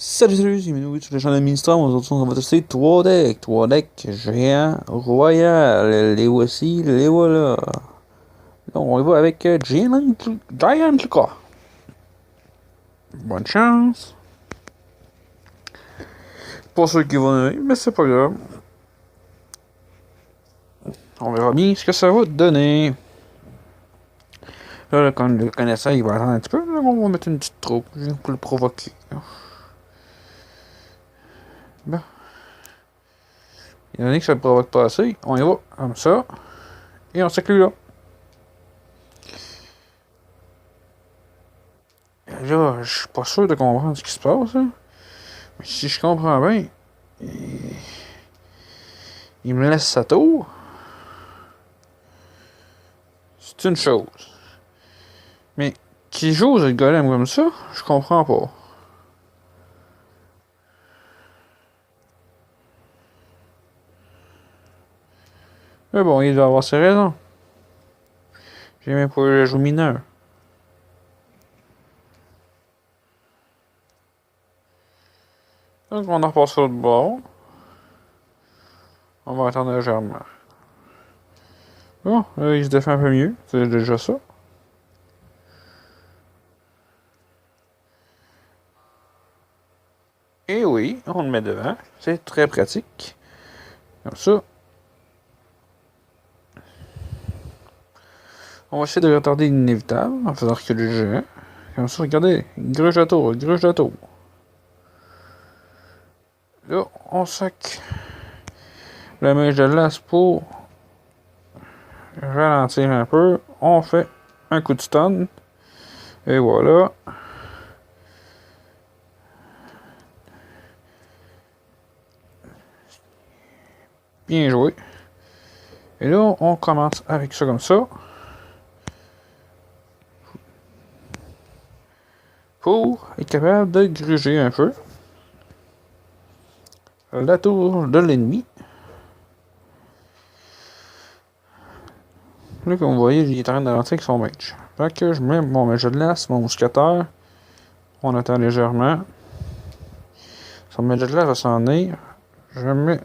Salut, c'est Minou, sur le champ d'administration. Aujourd'hui, on va tester 3 decks géants royal. Les voici, les voilà. Là, on y va avec Giant Luca. Bonne chance. Pas sûr qu'ils vont donner, mais c'est pas grave. On verra bien ce que ça va donner. Là, quand le connaissant, il va attendre un petit peu. Là, on va mettre une petite troupe pour le provoquer. Bon. Il y en a que ça ne provoque pas assez. On y va comme ça. Et on s'acclue là. Là, je suis pas sûr de comprendre ce qui se passe. Hein. Mais si je comprends bien, il me laisse sa tour. C'est une chose. Mais qui joue le golem comme ça, je comprends pas. Mais bon, il doit avoir ses raisons. J'ai même pas le jeu mineur. Donc on en repasse sur le bord. On va attendre légèrement. Bon, là, il se défend un peu mieux. C'est déjà ça. Et oui, on le met devant. C'est très pratique. Comme ça. On va essayer de retarder l'inévitable en faisant reculer le géant. Comme ça, regardez. Gruge de tour, gruge de tour. Là, on sac la mèche de glace pour ralentir un peu. On fait un coup de stun. Et voilà. Bien joué. Et là, on commence avec ça comme ça. Pour être capable de gruger un peu la tour de l'ennemi. Là, comme vous voyez, il est en train d'avancer avec son mage. Fait que je mets mon mage de glace, mon mousquetaire. On attend légèrement. Son mage de glace va s'en venir. Je mets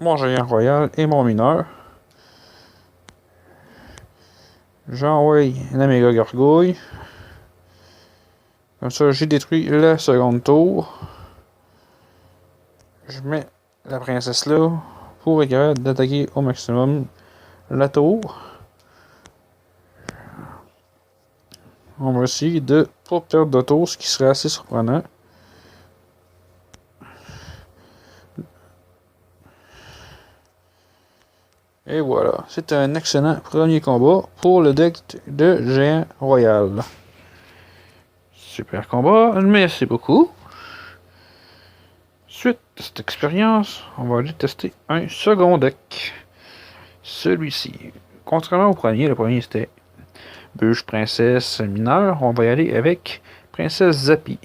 mon géant royal et mon mineur. J'envoie la méga gargouille. Comme ça, j'ai détruit la seconde tour. Je mets la princesse là pour être capable d'attaquer au maximum la tour. On va essayer de pas perdre de tour, ce qui serait assez surprenant. Et voilà, c'est un excellent premier combat pour le deck de Géant Royal. Super combat, merci beaucoup. Suite à cette expérience, on va aller tester un second deck. Celui-ci. Contrairement au premier, le premier c'était Bûche, Princesse, Mineur, on va y aller avec Princesse Zappy.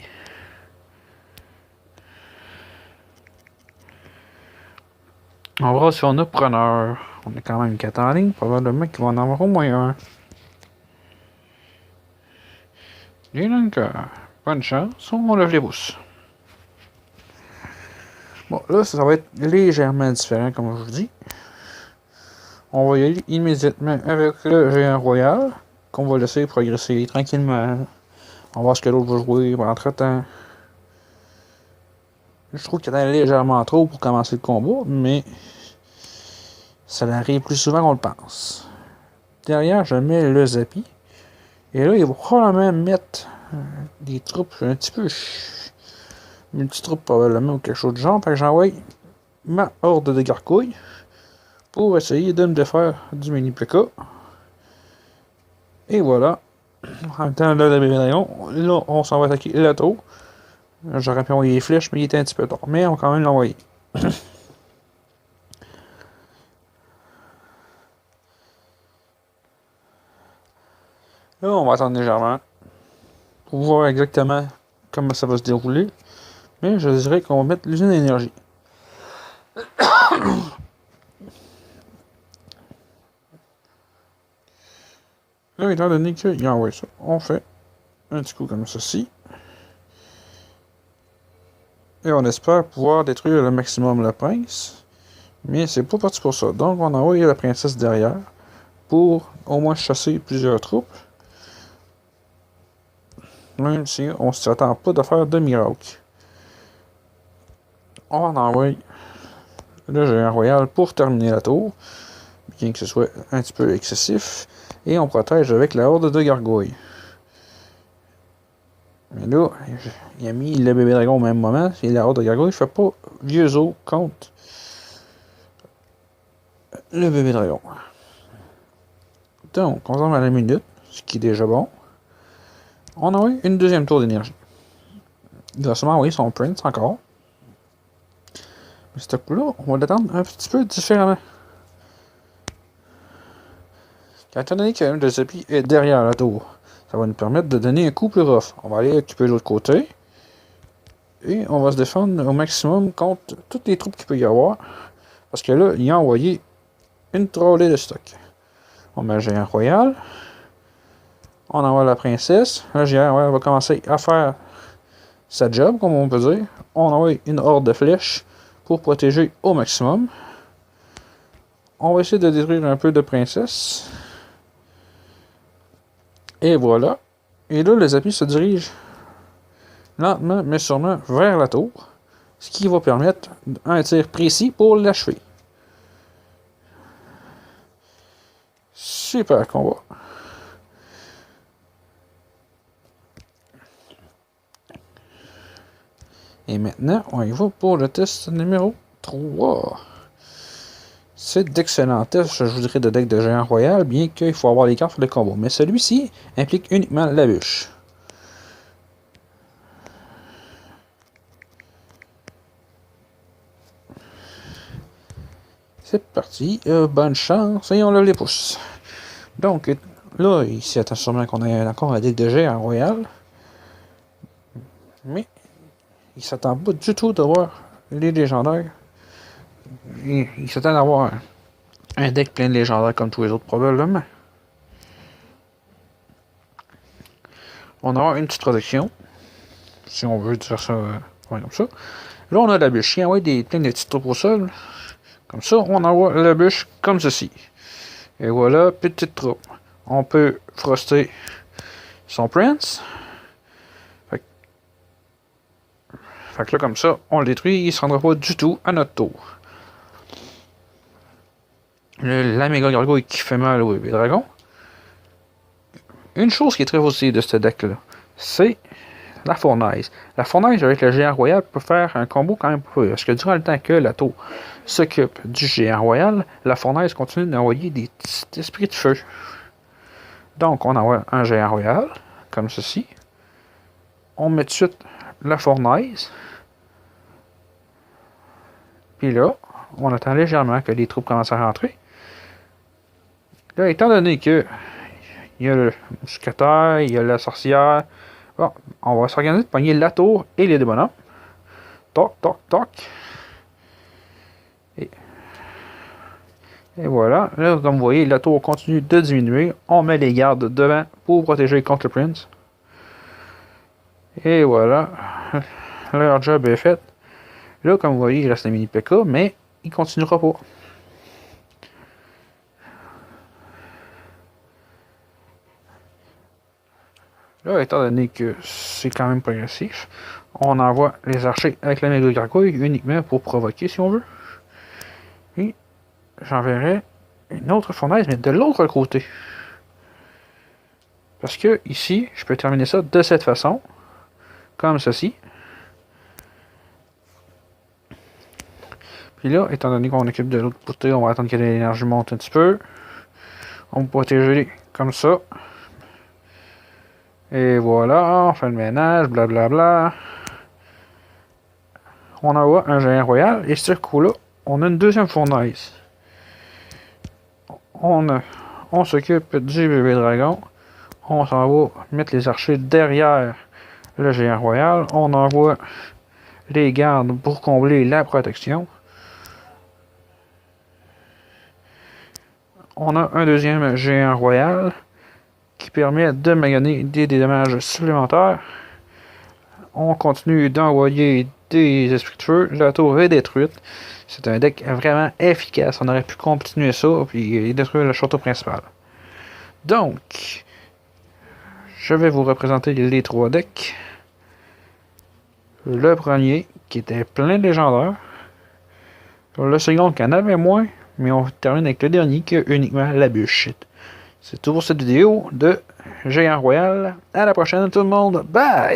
On va voir si on a preneur. On a quand même 4 en ligne, probablement qu'il va en avoir au moins un. Et donc, bonne chance, on lève les pouces. Bon, là, ça va être légèrement différent, comme je vous dis. On va y aller immédiatement avec le géant royal, qu'on va laisser progresser tranquillement. On va voir ce que l'autre va jouer entre-temps. Je trouve qu'il y en a légèrement trop pour commencer le combat, mais ça arrive plus souvent qu'on le pense. Derrière, je mets le Zappy. Et là, il va probablement mettre des troupes un petit peu... Une petite troupe probablement ou quelque chose de genre. Fait que j'envoie ma horde de gargouilles pour essayer de me défaire du mini PK. Et voilà. En même temps, là, le médaillon. Là, on s'en va attaquer la tour. J'aurais pu envoyer les flèches, mais il était un petit peu tard. Mais on va quand même l'envoyer. Là, on va attendre légèrement pour voir exactement comment ça va se dérouler. Mais je dirais qu'on va mettre l'usine d'énergie. Là, étant donné qu'il envoie ça, on fait un petit coup comme ceci. Et on espère pouvoir détruire le maximum le prince. Mais c'est pas parti pour ça. Donc on a envoyé la princesse derrière pour au moins chasser plusieurs troupes. Même si on ne s'attend pas de faire de miracle. On envoie le géant royal pour terminer la tour. Bien que ce soit un petit peu excessif. Et on protège avec la horde de gargouilles. Mais là, il a mis le bébé dragon au même moment. Et la horde de gargouilles ne fait pas vieux os contre le bébé dragon. Donc, on tombe à la minute, ce qui est déjà bon. On a eu une deuxième tour d'énergie. Il va sûrement envoyer son prince encore. Mais ce coup-là, on va l'attendre un petit peu différemment. Étant donné que le Zepi est derrière la tour, ça va nous permettre de donner un coup plus rough. On va aller occuper l'autre côté. Et on va se défendre au maximum contre toutes les troupes qu'il peut y avoir. Parce que là, il a envoyé une trolley de stock. On met le géant royal. On envoie la princesse. Le géant royal va commencer à faire sa job, comme on peut dire. On envoie une horde de flèches pour protéger au maximum. On va essayer de détruire un peu de princesse. Et voilà. Et là, les appuis se dirigent lentement mais sûrement vers la tour. Ce qui va permettre un tir précis pour l'achever. Super combat. Et maintenant, on y va pour le test numéro 3. C'est d'excellents tests, je voudrais, de deck de géant royal, bien qu'il faut avoir les cartes pour le combo. Mais celui-ci implique uniquement la bûche. C'est parti, bonne chance, et on lève les pouces. Donc, là, il s'attend sûrement qu'on ait encore un deck de géant royal. Mais, il s'attend pas du tout de voir les légendaires. Il s'attend d'avoir un deck plein de légendaires comme tous les autres, probablement. On va avoir une petite protection. Si on veut dire ça comme ça. Là, on a la bûche. Il envoie plein de petites troupes au sol. Comme ça, on envoie la bûche comme ceci. Et voilà, petite troupe. On peut froster son prince. Fait que là, comme ça, on le détruit. Il ne se rendra pas du tout à notre tour. La méga gargouille qui fait mal au bébé dragon. Une chose qui est très positive de ce deck-là, c'est la fournaise. La fournaise avec le géant royal peut faire un combo quand même peu. Parce que durant le temps que la tour s'occupe du géant royal, la fournaise continue d'envoyer des petits esprits de feu. Donc on envoie un géant royal, comme ceci. On met tout de suite la fournaise. Puis là, on attend légèrement que les troupes commencent à rentrer. Là, étant donné que il y a le mousquetaire, il y a la sorcière. Bon, on va s'organiser de pogner la tour et les deux bonhommes. Toc, toc, toc. Et voilà. Là, comme vous voyez, la tour continue de diminuer. On met les gardes devant pour protéger contre le prince. Et voilà. Leur job est fait. Là, comme vous voyez, il reste un mini PK, mais il continuera pas. Là, étant donné que c'est quand même progressif, on envoie les archers avec la méga gargouille uniquement pour provoquer si on veut. Et j'enverrai une autre fournaise, mais de l'autre côté. Parce que ici, je peux terminer ça de cette façon, comme ceci. Puis là, étant donné qu'on occupe de l'autre côté, on va attendre que l'énergie monte un petit peu. On va protéger comme ça. Et voilà, on fait le ménage, blablabla. On envoie un géant royal, et ce coup-là, on a une deuxième fournaise. On s'occupe du bébé dragon. On s'en va mettre les archers derrière le géant royal. On envoie les gardes pour combler la protection. On a un deuxième géant royal qui permet de me gagner des dommages supplémentaires. On continue d'envoyer des esprits de feu, la tour est détruite. C'est un deck vraiment efficace. On aurait pu continuer ça puis détruire le château principal. Donc, je vais vous représenter les 3 decks. Le premier, qui était plein de légendaires. Le second, qui en avait moins. Mais on termine avec le dernier, qui a uniquement la bûche. C'est tout pour cette vidéo de Géant Royal. À la prochaine tout le monde. Bye!